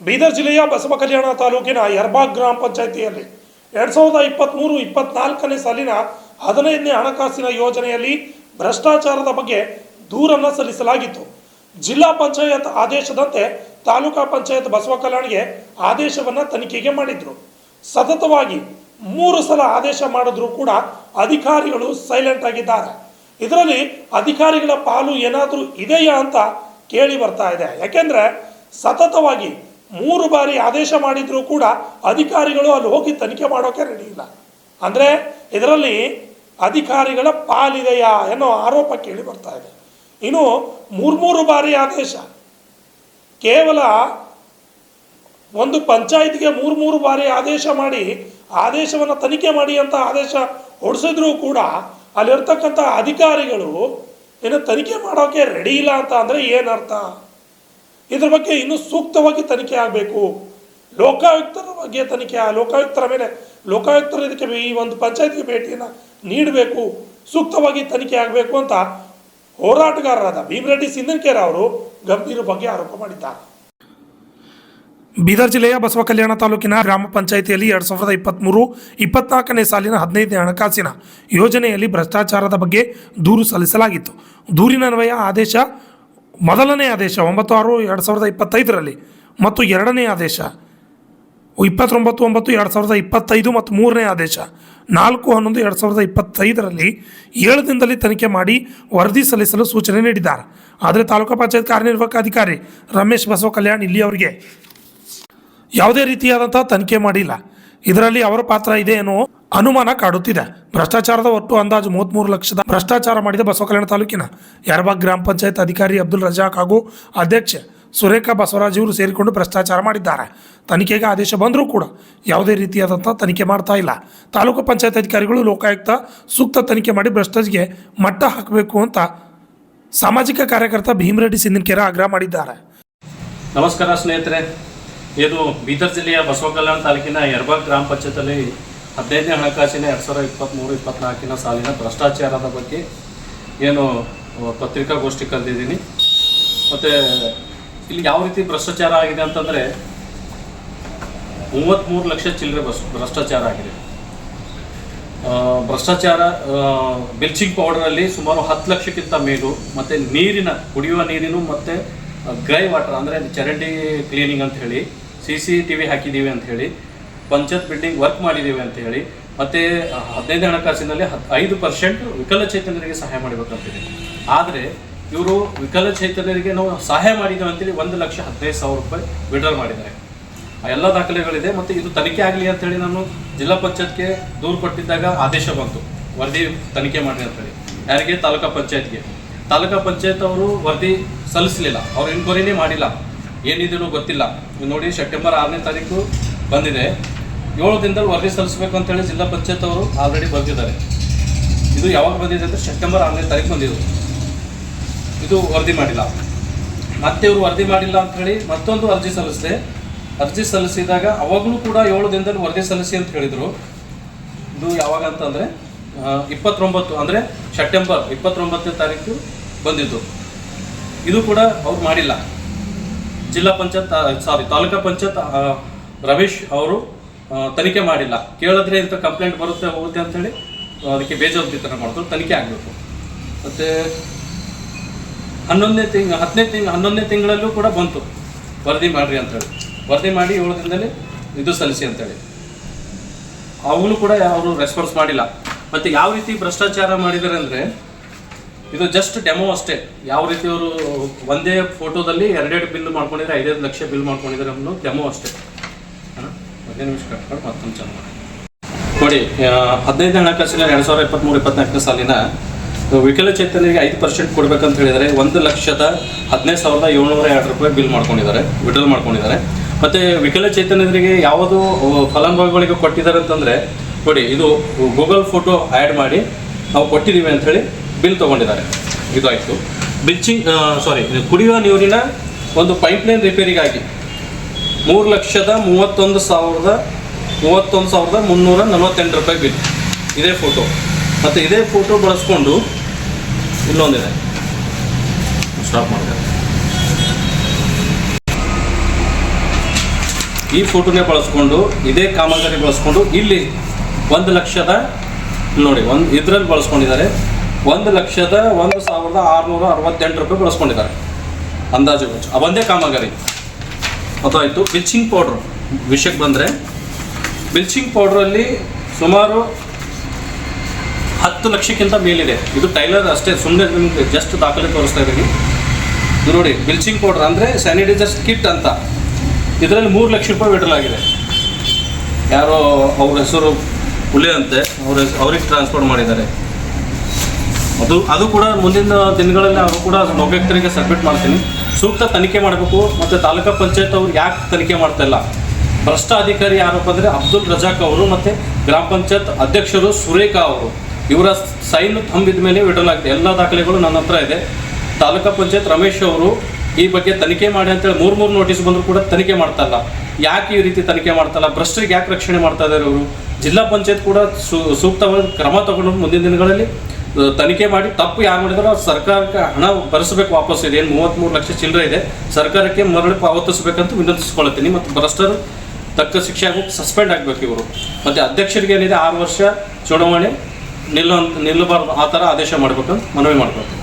ಬೀದರ್ ಜಿಲ್ಲೆಯ ಬಸವಕಲ್ಯಾಣ ತಾಲೂಕಿನ ಯರ್ಬಾಗ್ ಗ್ರಾಮ ಪಂಚಾಯಿತಿಯಲ್ಲಿ 2023-24ನೇ ಸಾಲಿನ 15ನೇ ಹಣಕಾಸಿನ ಯೋಜನೆಯಲ್ಲಿ ಭ್ರಷ್ಟಾಚಾರದ ಬಗ್ಗೆ ದೂರನ್ನು ಸಲ್ಲಿಸಲಾಗಿತ್ತು. ಜಿಲ್ಲಾ ಪಂಚಾಯತ್ ಆದೇಶದಂತೆ ತಾಲೂಕಾ ಪಂಚಾಯತ್ ಬಸವಕಲ್ಯಾಣಿಗೆ ಆದೇಶವನ್ನು ತನಿಖೆಗೆ ಮಾಡಿದ್ರು. ಸತತವಾಗಿ 3 ಸಲ ಆದೇಶ ಮಾಡಿದ್ರು ಕೂಡ ಅಧಿಕಾರಿಗಳು ಸೈಲೆಂಟ್ ಆಗಿದ್ದಾರೆ. ಇದರಲ್ಲಿ ಅಧಿಕಾರಿಗಳ ಪಾಲು ಏನಾದರೂ ಇದೆಯಾ ಅಂತ ಕೇಳಿ ಬರ್ತಾ ಇದೆ. ಯಾಕೆಂದ್ರೆ ಸತತವಾಗಿ 3 ಬಾರಿ ಆದೇಶ ಮಾಡಿದ್ರು ಕೂಡ ಅಧಿಕಾರಿಗಳು ಅಲ್ಲಿ ಹೋಗಿ ತನಿಖೆ ಮಾಡೋಕೆ ರೆಡಿ ಇಲ್ಲ. ಅಂದರೆ ಇದರಲ್ಲಿ ಅಧಿಕಾರಿಗಳ ಪಾಲಿದೆಯಾ ಅನ್ನೋ ಆರೋಪ ಕೇಳಿ ಬರ್ತಾ ಇದೆ. ಇನ್ನು 3 ಬಾರಿ ಆದೇಶ, ಕೇವಲ ಒಂದು ಪಂಚಾಯತ್ಗೆ 3 ಬಾರಿ ಆದೇಶ ಮಾಡಿ ಆದೇಶವನ್ನು ತನಿಖೆ ಮಾಡಿ ಅಂತ ಆದೇಶ ಹೊಡಿಸಿದ್ರು ಕೂಡ ಅಲ್ಲಿರ್ತಕ್ಕಂಥ ಅಧಿಕಾರಿಗಳು ಏನು ತನಿಖೆ ಮಾಡೋಕೆ ರೆಡಿ ಇಲ್ಲ ಅಂತ ಅಂದರೆ ಏನರ್ಥ? ಇದ್ರ ಬಗ್ಗೆ ಇನ್ನೂ ಸೂಕ್ತವಾಗಿ ತನಿಖೆ ಆಗಬೇಕು. ಲೋಕಾಯುಕ್ತರ ಬಗ್ಗೆ ತನಿಖೆ, ಲೋಕಾಯುಕ್ತರು ಇದಕ್ಕೆ ಈ ಒಂದು ಪಂಚಾಯತ್ಗೆ ಭೇಟಿಯನ್ನು ನೀಡಬೇಕು, ಸೂಕ್ತವಾಗಿ ತನಿಖೆ ಆಗಬೇಕು ಅಂತ ಹೋರಾಟಗಾರರಾದ ಭೀಮರೆಡ್ಡಿ ಸಿಂಧನಕೇರ ಅವರು ಗಂಭೀರ ಬಗ್ಗೆ ಆರೋಪ ಮಾಡಿದ್ದಾರೆ. ಬೀದರ್ ಜಿಲ್ಲೆಯ ಬಸವಕಲ್ಯಾಣ ತಾಲೂಕಿನ ಗ್ರಾಮ ಪಂಚಾಯಿತಿಯಲ್ಲಿ 2023-24ನೇ ಸಾಲಿನ 15ನೇ ಹಣಕಾಸಿನ ಯೋಜನೆಯಲ್ಲಿ ಭ್ರಷ್ಟಾಚಾರದ ಬಗ್ಗೆ ದೂರು ಸಲ್ಲಿಸಲಾಗಿತ್ತು. ದೂರಿನನ್ವಯ ಆದೇಶ, ಮೊದಲನೇ ಆದೇಶ 9/6/2025ರಲ್ಲಿ ಮತ್ತು ಎರಡನೇ ಆದೇಶ 29/9/2025 ಮತ್ತು ಮೂರನೇ ಆದೇಶ 4/11/2025ರಲ್ಲಿ 7 ದಿನದಲ್ಲಿ ತನಿಖೆ ಮಾಡಿ ವರದಿ ಸಲ್ಲಿಸಲು ಸೂಚನೆ ನೀಡಿದ್ದಾರೆ. ಆದರೆ ತಾಲೂಕು ಪಂಚಾಯತ್ ಕಾರ್ಯನಿರ್ವಾಹಕ ಅಧಿಕಾರಿ ರಮೇಶ್ ಬಸವಕಲ್ಯಾಣ್ ಇಲ್ಲಿಯವರೆಗೆ ಯಾವುದೇ ರೀತಿಯಾದಂತಹ ತನಿಖೆ ಮಾಡಿಲ್ಲ. ಇದರಲ್ಲಿ ಅವರ ಪಾತ್ರ ಇದೆ ಎನ್ನುವ ಅನುಮಾನ ಕಾಡುತ್ತಿದೆ. ಭ್ರಷ್ಟಾಚಾರದ ಒಟ್ಟು ಅಂದಾಜು 33 ಲಕ್ಷದ ಭ್ರಷ್ಟಾಚಾರ ಮಾಡಿದ ಬಸವಕಲ್ಯಾಣ ತಾಲೂಕಿನ ಯರ್ಬಾಗ್ ಗ್ರಾಮ ಪಂಚಾಯತ್ ಅಧಿಕಾರಿ ಅಬ್ದುಲ್ ರಜಾಕ್ ಹಾಗೂ ಅಧ್ಯಕ್ಷೆ ಸುರೇಖಾ ಬಸವರಾಜ್ ಇವರು ಸೇರಿಕೊಂಡು ಭ್ರಷ್ಟಾಚಾರ ಮಾಡಿದ್ದಾರೆ. ತನಿಖೆಗೆ ಆದೇಶ ಬಂದರೂ ಕೂಡ ಯಾವುದೇ ರೀತಿಯಾದಂಥ ತನಿಖೆ ಮಾಡ್ತಾ ಇಲ್ಲ. ತಾಲೂಕು ಪಂಚಾಯತ್ ಅಧಿಕಾರಿಗಳು ಲೋಕಾಯುಕ್ತ ಸೂಕ್ತ ತನಿಖೆ ಮಾಡಿ ಭ್ರಷ್ಟಾಚಾರಕ್ಕೆ ಮಟ್ಟ ಹಾಕಬೇಕು ಅಂತ ಸಾಮಾಜಿಕ ಕಾರ್ಯಕರ್ತ ಭೀಮರೆಡ್ಡಿ ಸಿಂಧನಕೇರ ಆಗ್ರಹ ಮಾಡಿದ್ದಾರೆ. ನಮಸ್ಕಾರ ಸ್ನೇಹಿತರೆ, ಇದು ಬೀದರ್ ಜಿಲ್ಲೆಯ ಬಸವಕಲ್ಯಾಣ ತಾಲೂಕಿನ ಯರ್ಬಾಗ್ ಗ್ರಾಮ ಪಂಚಾಯತಲ್ಲಿ 15ನೇ ಹಣಕಾಸಿನ 2023-24ನ ಸಾಲಿನ ಭ್ರಷ್ಟಾಚಾರದ ಬಗ್ಗೆ ಏನು ಪತ್ರಿಕಾಗೋಷ್ಠಿ ಕರೆದಿದ್ದೀನಿ. ಮತ್ತು ಇಲ್ಲಿ ಯಾವ ರೀತಿ ಭ್ರಷ್ಟಾಚಾರ ಆಗಿದೆ ಅಂತಂದರೆ 33 ಲಕ್ಷ ಚಿಲ್ಲರೆ ಭ್ರಷ್ಟಾಚಾರ ಆಗಿದೆ. ಭ್ರಷ್ಟಾಚಾರ ಬ್ಲೀಚಿಂಗ್ ಪೌಡರಲ್ಲಿ ಸುಮಾರು 10 ಲಕ್ಷಕ್ಕಿಂತ ಮೇಲೂ, ಮತ್ತು ನೀರಿನ ಕುಡಿಯುವ ನೀರಿನ ಮತ್ತು ಗ್ರೈ ವಾಟರ್ ಅಂದರೆ ಚರಂಡಿ ಕ್ಲೀನಿಂಗ್ ಅಂತ ಹೇಳಿ, CCTV ಹಾಕಿದ್ದೀವಿ ಅಂತ ಹೇಳಿ, ಪಂಚಾಯತ್ ಬಿಲ್ಡಿಂಗ್ ವರ್ಕ್ ಮಾಡಿದ್ದೀವಿ ಅಂತ ಹೇಳಿ, ಮತ್ತು 15ನೇ ಹಣಕಾಸಿನಲ್ಲಿ 5% ವಿಕಲಚೇತನರಿಗೆ ಸಹಾಯ ಮಾಡಬೇಕಂತಿದೆ. ಆದರೆ ಇವರು ವಿಕಲಚೇತನರಿಗೆ ನಾವು ಸಹಾಯ ಮಾಡಿದ್ದೇವೆ ಅಂತೇಳಿ 1,15,000 ರೂಪಾಯಿ ವಿಡ್ರಾ ಮಾಡಿದ್ದಾರೆ. ಆ ಎಲ್ಲ ದಾಖಲೆಗಳಿದೆ. ಮತ್ತು ಇದು ತನಿಖೆ ಆಗಲಿ ಅಂತೇಳಿ ನಾನು ಜಿಲ್ಲಾ ಪಂಚಾಯತ್ಗೆ ದೂರು ಕೊಟ್ಟಿದ್ದಾಗ ಆದೇಶ ಬಂತು, ವರದಿ ತನಿಖೆ ಮಾಡಿ ಅಂತೇಳಿ. ಯಾರಿಗೆ? ತಾಲೂಕಾ ಪಂಚಾಯತ್ಗೆ. ತಾಲೂಕಾ ಪಂಚಾಯತ್ ಅವರು ವರದಿ ಸಲ್ಲಿಸಲಿಲ್ಲ, ಅವ್ರು ಎನ್ಕ್ವೈರಿನೇ ಮಾಡಿಲ್ಲ, ಏನಿದೆಯೋ ಗೊತ್ತಿಲ್ಲ. ನೋಡಿ, ಸೆಪ್ಟೆಂಬರ್ 6ನೇ ತಾರೀಕು ಬಂದಿದೆ. 7 ದಿನದಲ್ಲಿ ವರದಿ ಸಲ್ಲಿಸಬೇಕು ಅಂತೇಳಿ ಜಿಲ್ಲಾ ಪಂಚಾಯತ್ ಅವರು ಆಲ್ರೆಡಿ ಬಂದಿದ್ದಾರೆ. ಇದು ಯಾವಾಗ ಬಂದಿದೆ ಅಂದರೆ ಸೆಪ್ಟೆಂಬರ್ 6ನೇ ತಾರೀಕು ಬಂದಿದ್ದು. ಇದು ವರದಿ ಮಾಡಿಲ್ಲ. ಮತ್ತೆ ಇವರು ವರದಿ ಮಾಡಿಲ್ಲ ಅಂಥೇಳಿ ಮತ್ತೊಂದು ಅರ್ಜಿ ಸಲ್ಲಿಸಿದೆ. ಅರ್ಜಿ ಸಲ್ಲಿಸಿದಾಗ ಅವಾಗಲೂ ಕೂಡ 7 ದಿನದಲ್ಲಿ ವರದಿ ಸಲ್ಲಿಸಿ ಅಂತ ಹೇಳಿದರು. ಇದು ಯಾವಾಗ ಅಂತಂದರೆ 29 ಅಂದರೆ ಸೆಪ್ಟೆಂಬರ್ 29ನೇ ತಾರೀಕು ಬಂದಿದ್ದು. ಇದು ಕೂಡ ಅವ್ರು ಮಾಡಿಲ್ಲ. ಜಿಲ್ಲಾ ಪಂಚಾಯತ್ ತಾಲೂಕಾ ಪಂಚಾಯತ್ ರಮೇಶ್ ಅವರು ತನಿಖೆ ಮಾಡಿಲ್ಲ. ಕೇಳಿದ್ರೆ ಇಂಥ ಕಂಪ್ಲೇಂಟ್ ಬರುತ್ತೆ ಹೋಗುತ್ತೆ ಅಂಥೇಳಿ ಅದಕ್ಕೆ ಬೇಜವಾಬ್ದಾರಿತನ ಮಾಡಿದ್ರು. ತನಿಖೆ ಆಗಬೇಕು. ಮತ್ತು 11ನೇ ತಿಂಗಳಲ್ಲೂ ಕೂಡ ಬಂತು ವರದಿ ಮಾಡಿರಿ ಅಂಥೇಳಿ. ವರದಿ ಮಾಡಿ 7 ದಿನದಲ್ಲಿ ಇದು ಸಲ್ಲಿಸಿ ಅಂತೇಳಿ. ಅವಾಗಲೂ ಕೂಡ ಅವರು ರೆಸ್ಪಾನ್ಸ್ ಮಾಡಿಲ್ಲ. ಮತ್ತು ಯಾವ ರೀತಿ ಭ್ರಷ್ಟಾಚಾರ ಮಾಡಿದ್ದಾರೆ ಅಂದರೆ, ಇದು ಜಸ್ಟ್ ಡೆಮೋ ಅಷ್ಟೇ. ಯಾವ ರೀತಿ ಅವರು ಒಂದೇ ಫೋಟೋದಲ್ಲಿ 2 ಬಿಲ್ ಮಾಡ್ಕೊಂಡಿದ್ದಾರೆ, 5 ಲಕ್ಷ ಬಿಲ್ ಮಾಡ್ಕೊಂಡಿದ್ದಾರೆ ಅನ್ನೋ ಡೆಮೋ ಅಷ್ಟೇ. 15 ನಿಮಿಷ ಕಟ್ಕೊಂಡು ಮತ್ತೊಂದು ಚೆನ್ನಾಗಿ ನೋಡಿ. 15ನೇ ಹಣಕಾಸಿನ 2023-24ನೇ ಸಾಲಿನ ವಿಕಲಚೇತನರಿಗೆ 5% ಕೊಡಬೇಕಂತ ಹೇಳಿದರೆ 1,15,702 ರೂಪಾಯಿ ಬಿಲ್ ಮಾಡ್ಕೊಂಡಿದ್ದಾರೆ, ವಿಡ್ರಾಲ್ ಮಾಡ್ಕೊಂಡಿದ್ದಾರೆ. ಮತ್ತು ವಿಕಲಚೇತನರಿಗೆ ಯಾವುದು ಫಲಾನುಭವಿಗಳಿಗೆ ಕೊಟ್ಟಿದ್ದಾರೆ ಅಂತಂದರೆ ನೋಡಿ, ಇದು ಗೂಗಲ್ ಫೋಟೋ ಆ್ಯಡ್ ಮಾಡಿ ನಾವು ಕೊಟ್ಟಿದ್ದೀವಿ ಅಂಥೇಳಿ ಬಿಲ್ ತೊಗೊಂಡಿದ್ದಾರೆ. ಇದು ಆಯಿತು. ಕುಡಿಯುವ ನೀರಿನ ಒಂದು ಪೈಪ್ಲೈನ್ ರಿಪೇರಿಗಾಗಿ 3,31,348 ರೂಪಾಯಿ ಬಿಲ್. ಇದೇ ಫೋಟೋ. ಮತ್ತು ಇದೇ ಫೋಟೋ ಬಳಸ್ಕೊಂಡು ಇನ್ನೊಂದಿದೆ, ಸ್ಟಾಪ್ ಮಾಡಿದೆ. ಈ ಫೋಟೋನೇ ಬಳಸ್ಕೊಂಡು ಇದೇ ಕಾಮಗಾರಿ ಬಳಸ್ಕೊಂಡು ಇಲ್ಲಿ 1,00,000 ನೋಡಿ ಇದರಲ್ಲಿ ಬಳಸ್ಕೊಂಡಿದ್ದಾರೆ 1,01,668 ರೂಪಾಯಿ ಬಳಸ್ಕೊಂಡಿದ್ದಾರೆ ಅಂದಾಜು ವೆಚ್ಚ. ಒಂದೇ ಕಾಮಗಾರಿ ಅದಾಯಿತು. ಬ್ಲೀಚಿಂಗ್ ಪೌಡ್ರ್ ವಿಷಯಕ್ಕೆ ಬಂದರೆ, ಬ್ಲೀಚಿಂಗ್ ಪೌಡ್ರಲ್ಲಿ ಸುಮಾರು 10 ಲಕ್ಷಕ್ಕಿಂತ ಮೇಲಿದೆ. ಇದು ಟೈಲರ್ ಅಷ್ಟೇ, ಸುಮ್ಮನೆ ನಿಮಗೆ ಜಸ್ಟ್ ದಾಖಲೆ ತೋರಿಸ್ತಾ ಇದ್ದೀನಿ. ಇದು ನೋಡಿ, ಬ್ಲೀಚಿಂಗ್ ಪೌಡ್ರ್ ಅಂದರೆ ಸ್ಯಾನಿಟೈಸರ್ಸ್ ಕಿಟ್ ಅಂತ, ಇದರಲ್ಲಿ 3 ಲಕ್ಷ ರೂಪಾಯಿ ಇಡಲಾಗಿದೆ. ಯಾರೋ ಅವ್ರ ಹೆಸರು ಹುಲಿ ಅಂತೆ, ಅವ್ರಿಗೆ ಟ್ರಾನ್ಸ್ಫರ್ ಮಾಡಿದ್ದಾರೆ. ಅದು ಕೂಡ ಮುಂದಿನ ದಿನಗಳಲ್ಲಿ ಅವರು ಕೂಡ ಲೋಕಾಯುಕ್ತರಿಗೆ ಸಬ್ಮಿಟ್ ಮಾಡ್ತೀನಿ. ಸೂಕ್ತ ತನಿಖೆ ಮಾಡಬೇಕು. ಮತ್ತು ತಾಲೂಕಾ ಪಂಚಾಯತ್ ಅವ್ರು ಯಾಕೆ ತನಿಖೆ ಮಾಡ್ತಾ ಇಲ್ಲ? ಭ್ರಷ್ಟ ಅಧಿಕಾರಿ ಯಾರಪ್ಪ ಅಂದರೆ ಅಬ್ದುಲ್ ರಜಾಕ್ ಅವರು ಮತ್ತು ಗ್ರಾಮ ಪಂಚಾಯತ್ ಅಧ್ಯಕ್ಷರು ಸುರೇಖಾ ಅವರು, ಇವರ ಸೈನ್ ತಂಬಿದ ಮೇಲೆ ಇಡಲಾಗಿದೆ. ಎಲ್ಲ ದಾಖಲೆಗಳು ನನ್ನ ಹತ್ರ ಇದೆ. ತಾಲೂಕಾ ಪಂಚಾಯತ್ ರಮೇಶ್ ಅವರು ಈ ಬಗ್ಗೆ ತನಿಖೆ ಮಾಡಿ ಅಂತೇಳಿ 3 ನೋಟಿಸ್ ಬಂದರೂ ಕೂಡ ತನಿಖೆ ಮಾಡ್ತಾ ಇಲ್ಲ. ಯಾಕೆ ಈ ರೀತಿ ತನಿಖೆ ಮಾಡ್ತಾ ಇಲ್ಲ? ಭ್ರಷ್ಟರಿಗೆ ಯಾಕೆ ರಕ್ಷಣೆ ಮಾಡ್ತಾ ಇದ್ದಾರೆ ಅವರು? ಜಿಲ್ಲಾ ಪಂಚಾಯತ್ ಕೂಡ ಸೂಕ್ತವಾದ ಕ್ರಮ ತಗೊಂಡು ಮುಂದಿನ ದಿನಗಳಲ್ಲಿ ತನಿಖೆ ಮಾಡಿ ತಪ್ಪು ಯಾರು ಮಾಡಿದಾರೋ ಸರ್ಕಾರಕ್ಕೆ ಹಣ ಭರಿಸಬೇಕು. ವಾಪಸ್ ಇದೆ ಏನು 33 ಲಕ್ಷ ಚಿಲ್ಲರೆ ಇದೆ, ಸರ್ಕಾರಕ್ಕೆ ಮರಳಿ ಪಾವತಿಸಬೇಕಂತ ವಿನಂತಿಸ್ಕೊಳ್ತೀನಿ. ಮತ್ತು ಭ್ರಷ್ಟರು ತಕ್ಕ ಶಿಕ್ಷೆ ಆಗಬೇಕು, ಸಸ್ಪೆಂಡ್ ಆಗಬೇಕು ಇವರು. ಮತ್ತು ಅಧ್ಯಕ್ಷರಿಗೆ ಏನಿದೆ 6 ವರ್ಷ ಚುನಾವಣೆ ನಿಲ್ಲಬಾರ್ದು, ಆ ಥರ ಆದೇಶ ಮಾಡಬೇಕಂತ ಮನವಿ ಮಾಡ್ಕೊಳ್ತೀನಿ.